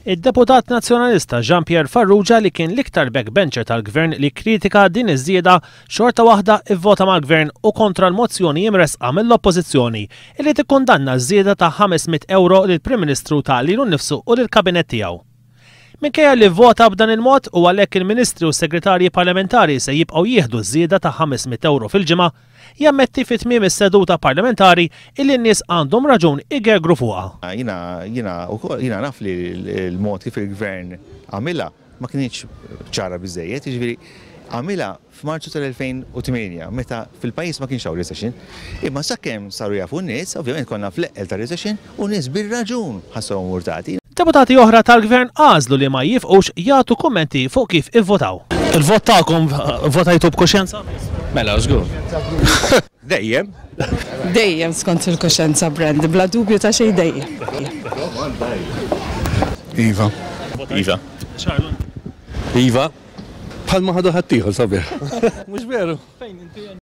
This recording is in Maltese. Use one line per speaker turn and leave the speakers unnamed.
Id-deputat nazzjonalista Jean-Pierre Farrugia li kien l-iktar backbencher tal-gvern li kritika din iż-żieda xorta waħda ivvota mal-gvern u kontra l-mozzjoni imresqa mill-oppożizzjoni li tikkundanna ż-żieda ta' €500 lill-Prim Ministru ta' lilu nnifsu u lill-Kabinett tiegħu. Minkejja li vvota b'dan il-mod u għalhekk il-Ministri u s-Segretarji Parlamentari se jibqgħu jieħdu żieda ta' €500 fil-ġimgħa, jammetti fi tmiem is-seduta parlamentari illi n-nies għandhom raġun igergru fuqha.
Jiena naf li l-mod kif il-Gvern għamilha ma kienx ċara biżejjed, jiġifieri għamilha f'Marzu tal-2008 meta fil-pajjiż ma kienx hawn recession, imma sakemm saru jafu n-nies, ovvjament konna fl-eqqel ta' recession u nies bir-raġun ħassuhom murtati.
Deputati oħra tal-gvern għażlu li ma jifqux jagħtu kummenti fuq kif ivvotaw. Il-vot tagħkom votajtu b'kuxjenza?
Mela, żgur.
Dejjem.
Dejjem skont il-kuxjenza, Brand, bla dubju ta' xejn dejjem.
Iva.
Iva.
Iva. Bħalma ħadu ħaddieħor sabiħ.
Mhux veru.